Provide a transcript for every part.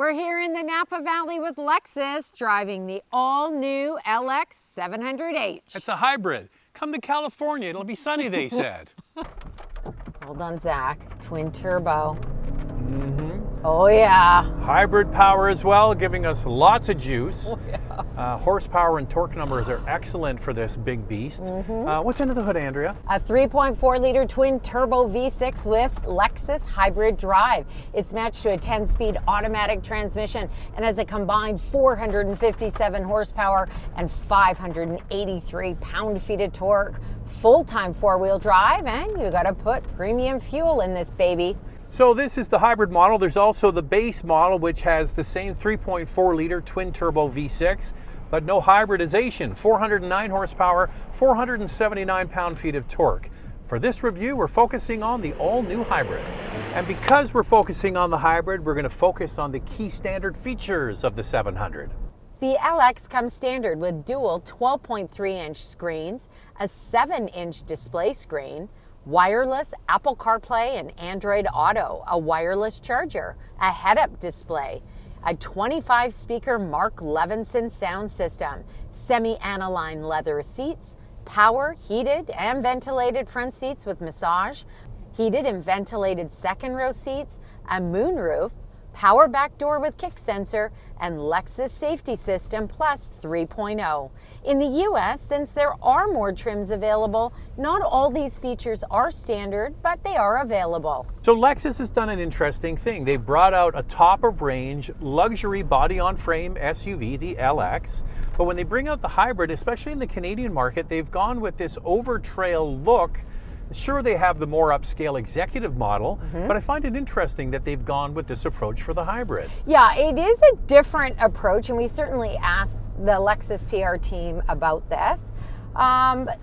We're here in the Napa Valley with Lexus, driving the all-new LX 700H. It's a hybrid. Come to California, it'll be sunny, they said. Hold on, Zach. Twin turbo. Oh yeah. Hybrid power as well, giving us lots of juice. Oh, yeah. Horsepower and torque numbers are excellent for this big beast. What's under the hood, Andrea? A 3.4-liter twin turbo V6 with Lexus hybrid drive. It's matched to a 10-speed automatic transmission and has a combined 457 horsepower and 583 pound-feet of torque. Full-time four-wheel drive, and you gotta put premium fuel in this baby. So this is the hybrid model. There's also the base model, which has the same 3.4-liter twin-turbo V6, but no hybridization. 409 horsepower, 479 pound-feet of torque. For this review, we're focusing on the all-new hybrid. And because we're focusing on the hybrid, we're going to focus on the key standard features of the 700. The LX comes standard with dual 12.3-inch screens, a 7-inch display screen, wireless Apple CarPlay and Android Auto, a wireless charger, a head-up display, a 25-speaker Mark Levinson sound system, semi-aniline leather seats, power, heated and ventilated front seats with massage, heated and ventilated second row seats, a moonroof, power back door with kick sensor, and Lexus Safety System Plus 3.0. In the US, since there are more trims available, not all these features are standard, but they are available. So Lexus has done an interesting thing. They brought out a top-of-range luxury body-on-frame SUV, the LX, but when they bring out the hybrid, especially in the Canadian market, they've gone with this Overtrail look. Sure, they have the more upscale executive model, but I find it interesting that they've gone with this approach for the hybrid. Yeah, it is a different approach, and we certainly asked the Lexus PR team about this.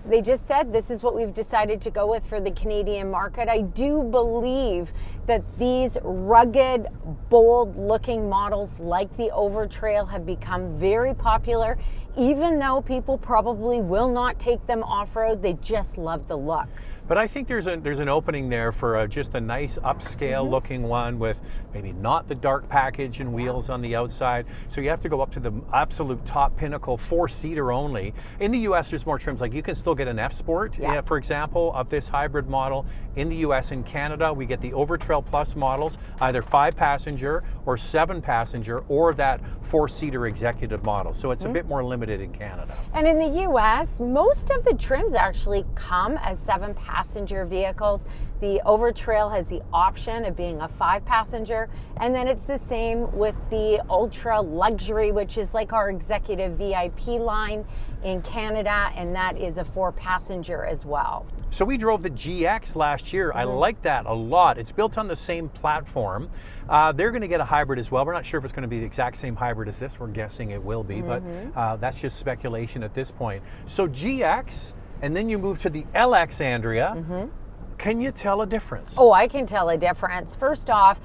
They just said this is what we've decided to go with for the Canadian market. I do believe that these rugged, bold-looking models like the Overtrail have become very popular. Even though people probably will not take them off-road, they just love the look. But I think there's an opening there for just a nice upscale looking one with maybe not the dark package and wheels on the outside. So you have to go up to the absolute top pinnacle, 4-seater only. In the US, there's more trims. Like you can still get an F Sport, for example, of this hybrid model. In the US and Canada, we get the Overtrail Plus models, either 5-passenger or 7-passenger, or that 4-seater executive model. So it's a bit more limited in Canada. And in the US, most of the trims actually come as 7-passenger vehicles. The Overtrail has the option of being a 5-passenger, and then it's the same with the Ultra Luxury, which is like our executive VIP line in Canada, and that is a 4-passenger as well. So we drove the GX last year. I like that a lot. It's built on the same platform. They're going to get a hybrid as well. We're not sure if it's going to be the exact same hybrid as this. We're guessing it will be, but that's just speculation at this point. So GX, and then you move to the LX, Andrea. Can you tell a difference? Oh, I can tell a difference. First off,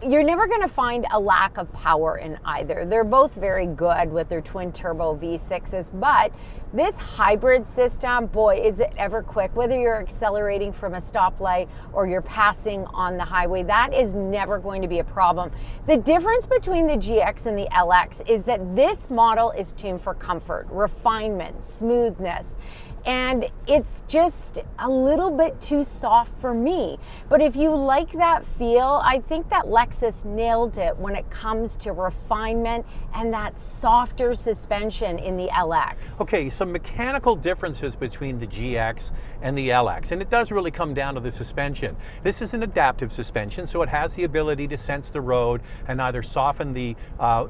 you're never going to find a lack of power in either. They're both very good with their twin turbo V6s, but this hybrid system, boy, is it ever quick. Whether you're accelerating from a stoplight or you're passing on the highway, that is never going to be a problem. The difference between the GX and the LX is that this model is tuned for comfort, refinement, smoothness. And it's just a little bit too soft for me. But if you like that feel, I think that Lexus nailed it when it comes to refinement and that softer suspension in the LX. Okay, some mechanical differences between the GX and the LX, and it does really come down to the suspension. This is an adaptive suspension, so it has the ability to sense the road and either soften the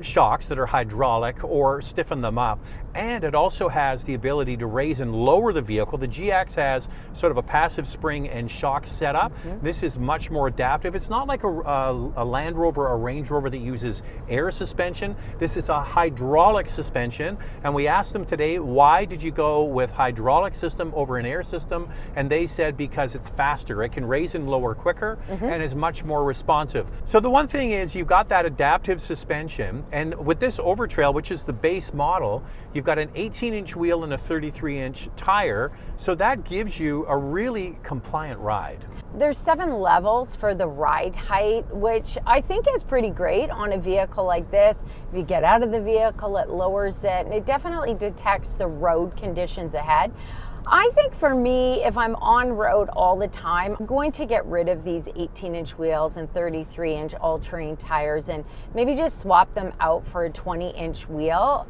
shocks that are hydraulic or stiffen them up. And it also has the ability to raise and lower the vehicle. The GX has sort of a passive spring and shock setup. This is much more adaptive. It's not like a Land Rover or Range Rover that uses air suspension. This is a hydraulic suspension, and we asked them today, why did you go with hydraulic system over an air system? And they said because it's faster. It can raise and lower quicker and is much more responsive. So the one thing is you've got that adaptive suspension, and with this Overtrail, which is the base model, you've got an 18-inch wheel and a 33-inch tire. tire, so that gives you a really compliant ride. There's 7 levels for the ride height, which I think is pretty great on a vehicle like this. If you get out of the vehicle, it lowers it, and it definitely detects the road conditions ahead. I think for me, if I'm on road all the time, I'm going to get rid of these 18-inch wheels and 33-inch all-terrain tires and maybe just swap them out for a 20-inch wheel.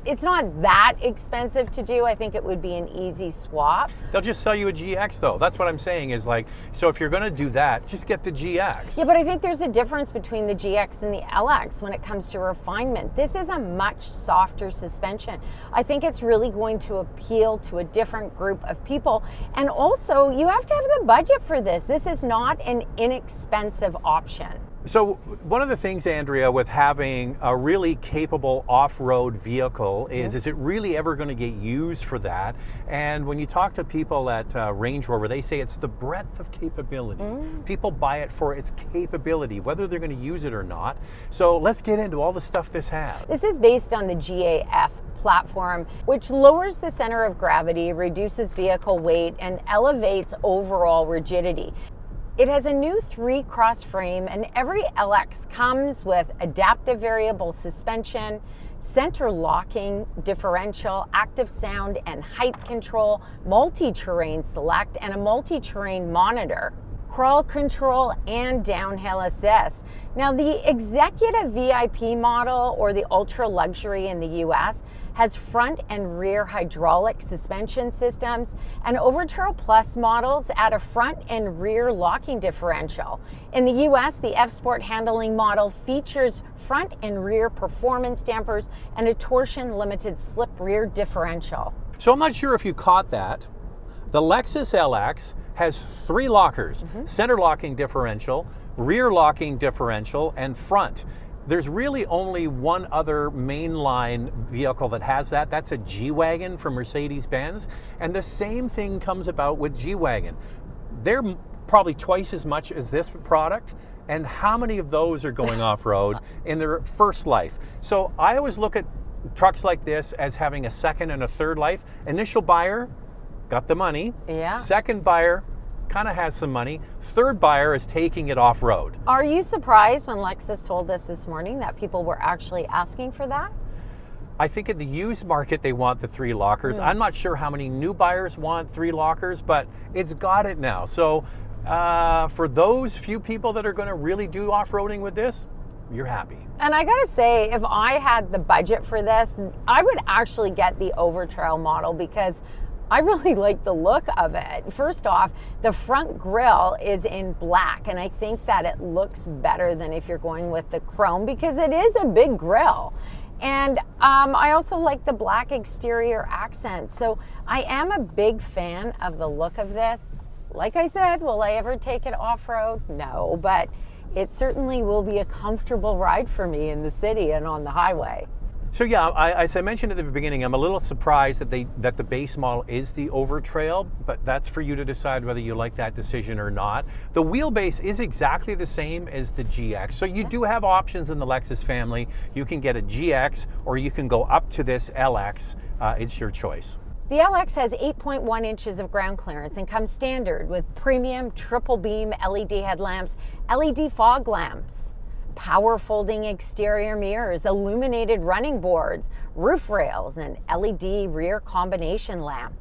It's not that expensive to do. I think it would be an easy swap. They'll just sell you a GX though. That's what I'm saying is like, so if you're going to do that, just get the GX. Yeah, but I think there's a difference between the GX and the LX when it comes to refinement. This is a much softer suspension. I think it's really going to appeal to a different group of people. And also, you have to have the budget for this. This is not an inexpensive option. So one of the things, Andrea, with having a really capable off-road vehicle is it really ever going to get used for that? And when you talk to people at Range Rover, they say it's the breadth of capability. People buy it for its capability, whether they're going to use it or not. So let's get into all the stuff this has. This is based on the GAF platform, which lowers the center of gravity, reduces vehicle weight, and elevates overall rigidity. It has a new 3-cross frame, and every LX comes with adaptive variable suspension, center locking differential, active sound and height control, multi-terrain select, and a multi-terrain monitor, crawl control, and downhill assist. Now, the executive VIP model, or the ultra luxury in the US, has front and rear hydraulic suspension systems, and Overtrail Plus models add a front and rear locking differential. In the US, the F-Sport handling model features front and rear performance dampers and a Torsen limited slip rear differential. So I'm not sure if you caught that. The Lexus LX has 3 lockers, center locking differential, rear locking differential, and front. There's really only one other mainline vehicle that has that. That's a G-Wagon from Mercedes-Benz. And the same thing comes about with G-Wagon. They're probably twice as much as this product. And how many of those are going off-road in their first life? So I always look at trucks like this as having a second and a third life. Initial buyer got the money. Yeah. Second buyer kind of has some money. Third buyer is taking it off-road. Are you surprised when Lexus told us this morning that people were actually asking for that? I think in the used market, they want the 3 lockers. I'm not sure how many new buyers want 3 lockers, but it's got it now. So for those few people that are going to really do off-roading with this, you're happy. And I gotta say, if I had the budget for this, I would actually get the Overtrail model because I really like the look of it. First off, the front grille is in black, and I think that it looks better than if you're going with the chrome because it is a big grille. And I also like the black exterior accent. So I am a big fan of the look of this. Like I said, will I ever take it off-road? No, but it certainly will be a comfortable ride for me in the city and on the highway. So yeah, as I mentioned at the beginning, I'm a little surprised that the base model is the Overtrail, but that's for you to decide whether you like that decision or not. The wheelbase is exactly the same as the GX, so you do have options in the Lexus family. You can get a GX or you can go up to this LX. It's your choice. The LX has 8.1 inches of ground clearance and comes standard with premium triple beam LED headlamps, LED fog lamps, power folding exterior mirrors, illuminated running boards, roof rails, and LED rear combination lamp.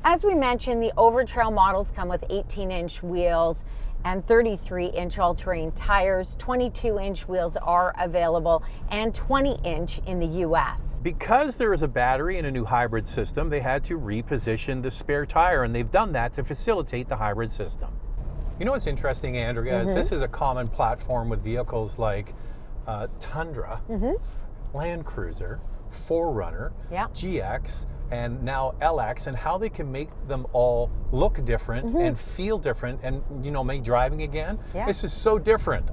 As we mentioned, the Overtrail models come with 18-inch wheels and 33-inch all-terrain tires. 22-inch wheels are available and 20-inch in the US. Because there is a battery in a new hybrid system, they had to reposition the spare tire, and they've done that to facilitate the hybrid system. You know what's interesting, Andrea, is this is a common platform with vehicles like Tundra, Land Cruiser, 4Runner, GX, and now LX, and how they can make them all look different and feel different, and make driving again. This is so different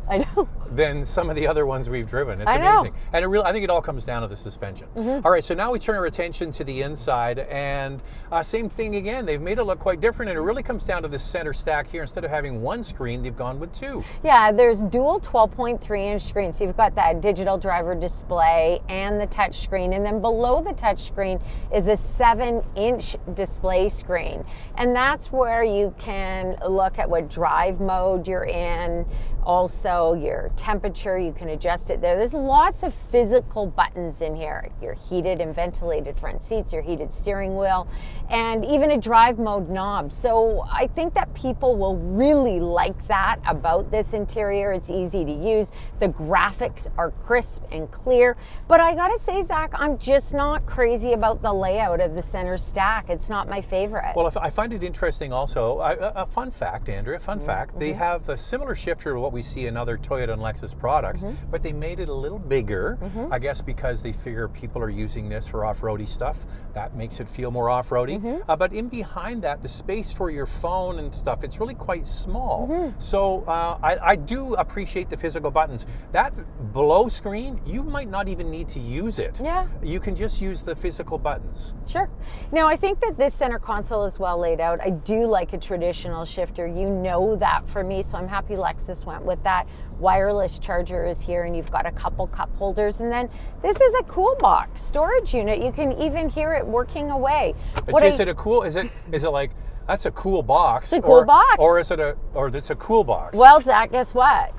than some of the other ones we've driven. It's amazing. And I think it all comes down to the suspension. All right, so now we turn our attention to the inside, and same thing again. They've made it look quite different, and it really comes down to the center stack here. Instead of having one screen, they've gone with 2. Yeah, there's dual 12.3-inch screens. So you've got that digital driver display and the touch screen. screen, and then below the touch screen is a 7-inch display screen. And that's where you can look at what drive mode you're in, also your temperature, you can adjust it there. There's lots of physical buttons in here. Your heated and ventilated front seats, your heated steering wheel, and even a drive mode knob. So I think that people will really like that about this interior. It's easy to use. The graphics are crisp and clear. But I gotta say, Zach, I'm just not crazy about the layout of the center stack. It's not my favorite. Well, I find it interesting also. A fun fact, Andrea, fact. They have a similar shifter to what we see in other Toyota and Lexus products, but they made it a little bigger, I guess because they figure people are using this for off-roady stuff. That makes it feel more off-roady. But in behind that, the space for your phone and stuff, it's really quite small. So I do appreciate the physical buttons. That below screen, you might not even need to use it. Yeah. You can just use the physical buttons. Sure. Now, I think that this center console is well laid out. I do like a traditional shifter. You know that for me, so I'm happy Lexus went with that. Wireless charger is here, and you've got a couple cup holders. And then this is a cool box storage unit. You can even hear it working away. Is it like, that's a cool box? It's a cool box. Or it's a cool box? Well, Zach, guess what?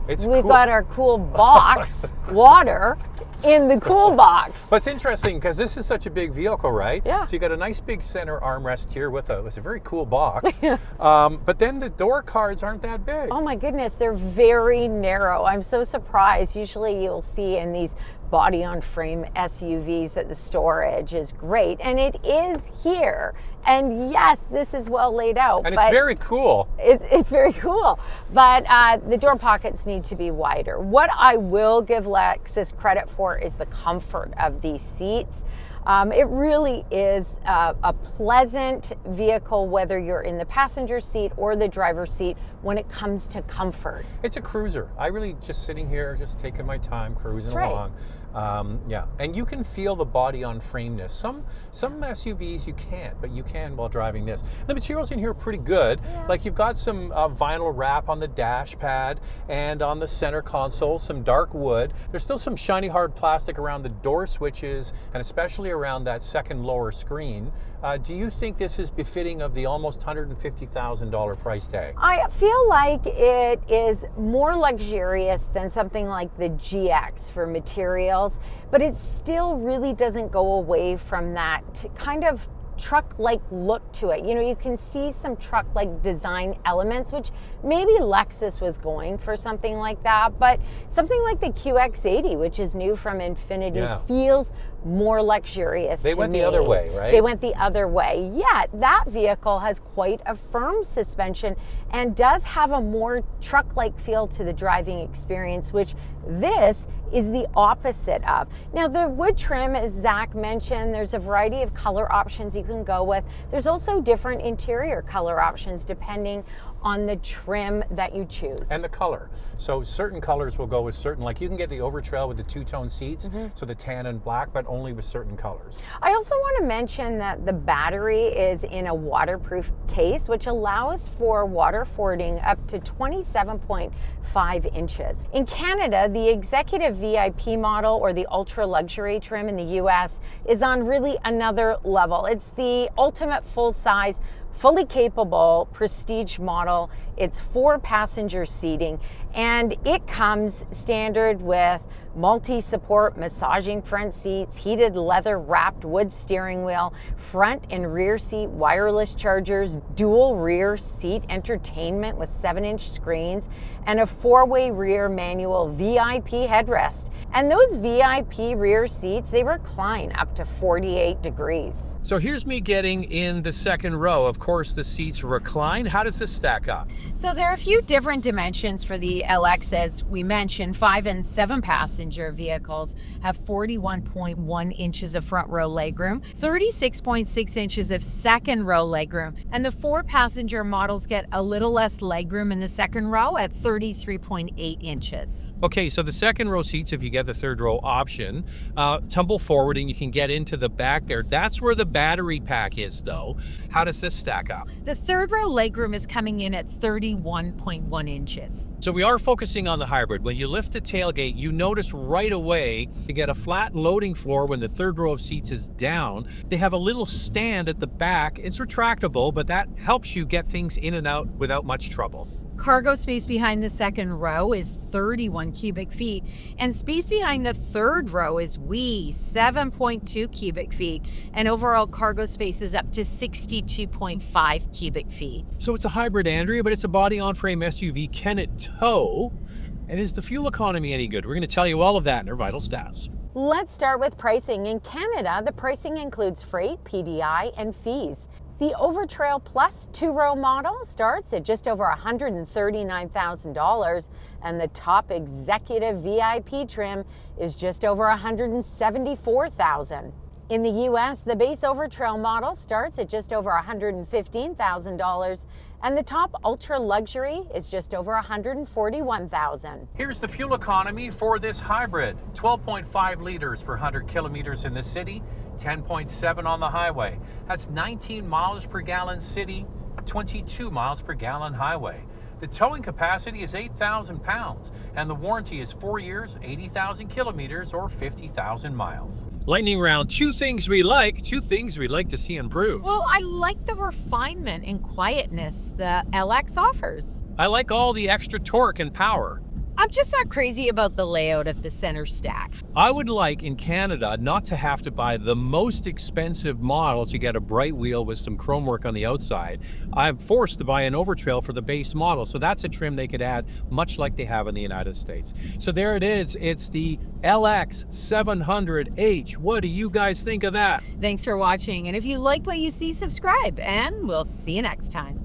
We've got our cool box water in the cool box. But it's interesting because this is such a big vehicle, right? Yeah. So you got a nice big center armrest here with a very cool box. Yes. But then the door cards aren't that big. Oh my goodness, they're very narrow. I'm so surprised. Usually you'll see in these body on frame SUVs that the storage is great, and it is here. And yes, this is well laid out. And it's very cool. It's very cool. But the door pockets need to be wider. What I will give Lexus credit for is the comfort of these seats. It really is a pleasant vehicle, whether you're in the passenger seat or the driver's seat, when it comes to comfort. It's a cruiser. I really just sitting here, just taking my time, cruising along. Yeah, and you can feel the body on frameness. Some SUVs you can't, but you can while driving this. The materials in here are pretty good. Yeah. Like you've got some vinyl wrap on the dash pad and on the center console, some dark wood. There's still some shiny hard plastic around the door switches and especially around that second lower screen. Do you think this is befitting of the almost $150,000 price tag? I feel like it is more luxurious than something like the GX for materials, but it still really doesn't go away from that kind of truck-like look to it. You know, you can see some truck-like design elements, which maybe Lexus was going for something like that, but something like the QX80, which is new from Infiniti, feels more luxurious to me. They went the other way, right? They went the other way. Yet that vehicle has quite a firm suspension and does have a more truck-like feel to the driving experience, which this is the opposite of. Now, the wood trim, as Zach mentioned, there's a variety of color options you can go with. There's also different interior color options depending on the trim that you choose. And the color. So certain colors will go with certain, like you can get the Overtrail with the two-tone seats, so the tan and black, but only with certain colors. I also want to mention that the battery is in a waterproof case, which allows for water fording up to 27.5 inches. In Canada, the executive VIP model or the ultra luxury trim in the US is on really another level. It's the ultimate full-size, fully capable prestige model. It's 4-passenger seating, and it comes standard with multi-support massaging front seats, heated leather wrapped wood steering wheel, front and rear seat wireless chargers, dual rear seat entertainment with 7-inch screens, and a 4-way rear manual VIP headrest. And those VIP rear seats, they recline up to 48 degrees. So here's me getting in the second row. Of course, the seats recline. How does this stack up? So there are a few different dimensions for the LX. As we mentioned, 5 and 7 passenger vehicles have 41.1 inches of front row legroom, 36.6 inches of second row legroom, and the 4-passenger models get a little less legroom in the second row at 33.8 inches. Okay, so the second row seats, if you get the third row option, tumble forward and you can get into the back there. That's where the battery pack is, though. How does this stack back up. The third row legroom is coming in at 31.1 inches. So we are focusing on the hybrid. When you lift the tailgate, you notice right away you get a flat loading floor when the third row of seats is down. They have a little stand at the back. It's retractable, but that helps you get things in and out without much trouble. Cargo space behind the second row is 31 cubic feet, and space behind the third row is 7.2 cubic feet, and overall cargo space is up to 62.5 cubic feet. So it's a hybrid, Andrea, but it's a body-on-frame SUV. Can it tow? And is the fuel economy any good? We're going to tell you all of that in our vital stats. Let's start with pricing. In Canada, the pricing includes freight, PDI, and fees. The Overtrail Plus two-row model starts at just over $139,000, and the top executive VIP trim is just over $174,000. In the US, the base Overtrail model starts at just over $115,000, and the top ultra luxury is just over $141,000. Here's the fuel economy for this hybrid. 12.5 liters per 100 kilometers in the city, 10.7 on the highway. That's 19 miles per gallon city, 22 miles per gallon highway. The towing capacity is 8,000 pounds, and the warranty is 4 years, 80,000 kilometers, or 50,000 miles. Lightning round, two things we like to see improved. Well, I like the refinement and quietness the LX offers. I like all the extra torque and power. I'm just not crazy about the layout of the center stack. I would like in Canada not to have to buy the most expensive model to get a bright wheel with some chrome work on the outside. I'm forced to buy an Overtrail for the base model, so that's a trim they could add, much like they have in the United States. So there it is. It's the LX 700H. What do you guys think of that? Thanks for watching, and if you like what you see, subscribe, and we'll see you next time.